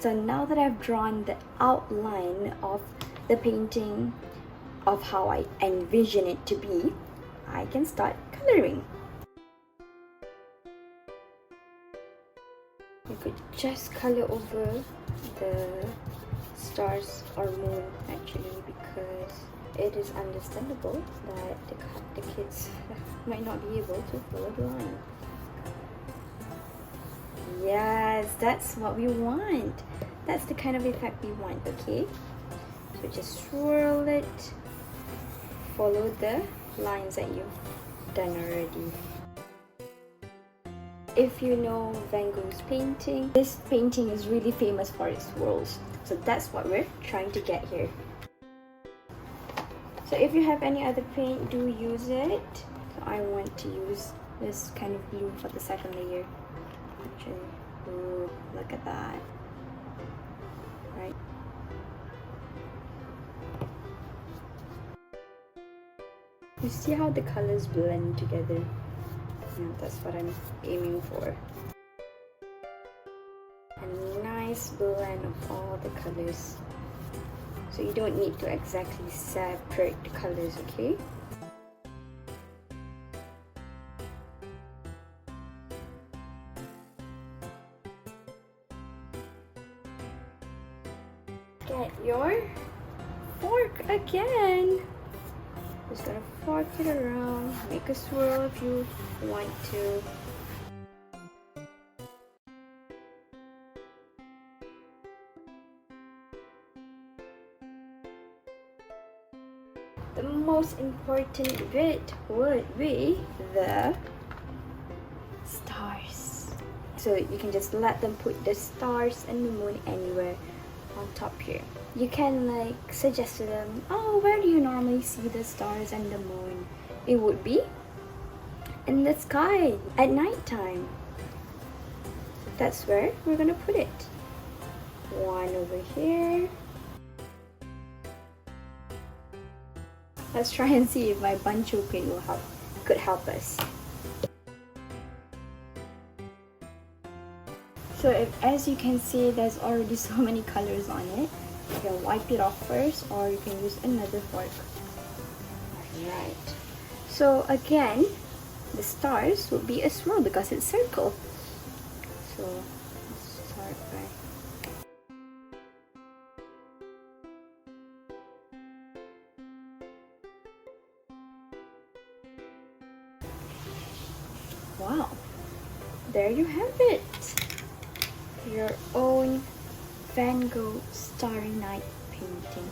So now that I've drawn the outline of the painting of how I envision it to be, I can start coloring. You could just color over the stars or moon actually, because it is understandable that the kids might not be able to follow the line. Yes, that's what we want. That's the kind of effect we want, okay? So just swirl it, follow the lines that you've done already. If you know Van Gogh's painting, this painting is really famous for its swirls. So that's what we're trying to get here. So if you have any other paint, do use it. So I want to use this kind of blue for the second layer. Actually, ooh, look at that. Right? You see how the colors blend together? Yeah, that's what I'm aiming for. A nice blend of all the colors. So you don't need to exactly separate the colors, okay? Get your fork again. Just gonna fork it around, make a swirl if you want to. The most important bit would be the stars. So you can just let them put the stars and the moon anywhere on top here. You can like suggest to them, oh, where do you normally see the stars and the moon? It would be in the sky at night time. That's where we're gonna put it. One over here. Let's try and see if my bancho paint could help us. So as you can see, there's already so many colors on it. You can wipe it off first, or you can use another fork. Alright. So again, the stars will be a swirl because it's circle. So let's start by wow, there you have it. Your own Van Gogh Starry Night painting.